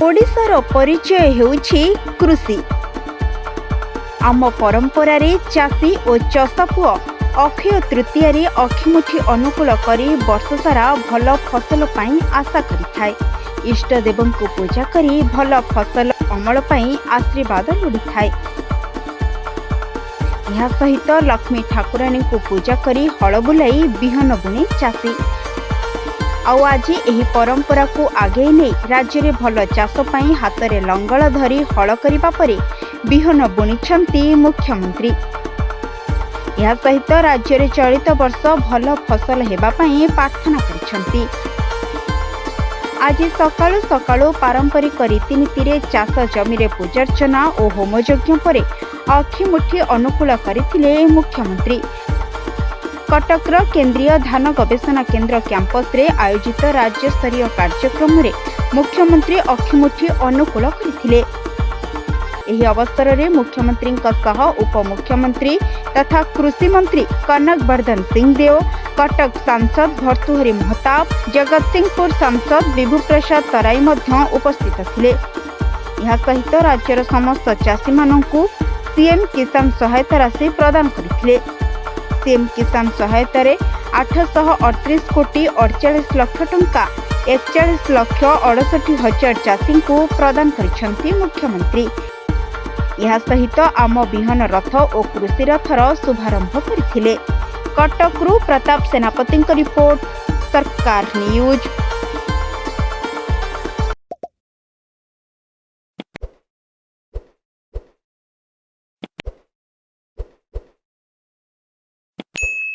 ओडिशार परिचय हेउछि कृषि। आम परंपरा रे चाषी और चषापुआ अक्षय तृतीया रे अखिमुठी अनुकूल करी वर्ष सारा भल फसल पाई आशा करिथाय। इष्ट देवं को पूजा करी भल फसल अमल पाई आशीर्वाद लोड़िथाय। यह सहित लक्ष्मी ठाकुराणी को पूजा करी हल बुलाई बिहन बुने चाषी। आउ आज एही परंपरा को आगे नहीं राज्य में भल चाष पाई हाथ में लंगल धरी हल करिबा परे बिहन बुनिछंती मुख्यमंत्री। यह सहित राज्य में चलित वर्ष भल फसल हेबा पाई प्रार्थना करिछंती। आज सकाळु सकाळु पारंपरिक रीतिनीति रे चाष जमी रे पूजार्चना और होमयज्ञ परे अखिमुठी अनुकूल करथिले मुख्यमंत्री। कटकर केंद्रीय धान गवेषणा केंद्र कैंपस रे आयोजित राज्य स्तरीय कार्यक्रम रे मुख्यमंत्री अखिमुठी अनुकूल करथिले। एही अवसर रे मुख्यमंत्री सह उपमुख्यमंत्री तथा कृषि मंत्री कनक वर्धन सिंह देव, कटक सांसद भर्तृहरि महताब, जगतसिंहपुर सांसद विभु प्रसाद तराई मध्य उपस्थित थिले। यह सहित राज्यर समस्त चाषी माननकु सीएम किसान सहायता राशि प्रदान करथिले। सीएम किसान सहायता रे 838 कोटी 48 लाख टंका 41 लाख 68 हजार चाषी को प्रदान करिसेंती मुख्यमंत्री। यह सहित आम बिहन रथ और कृषि रथर शुभारंभ करथिले। कटकरू प्रताप सेनापति रिपोर्ट, सरकार न्यूज।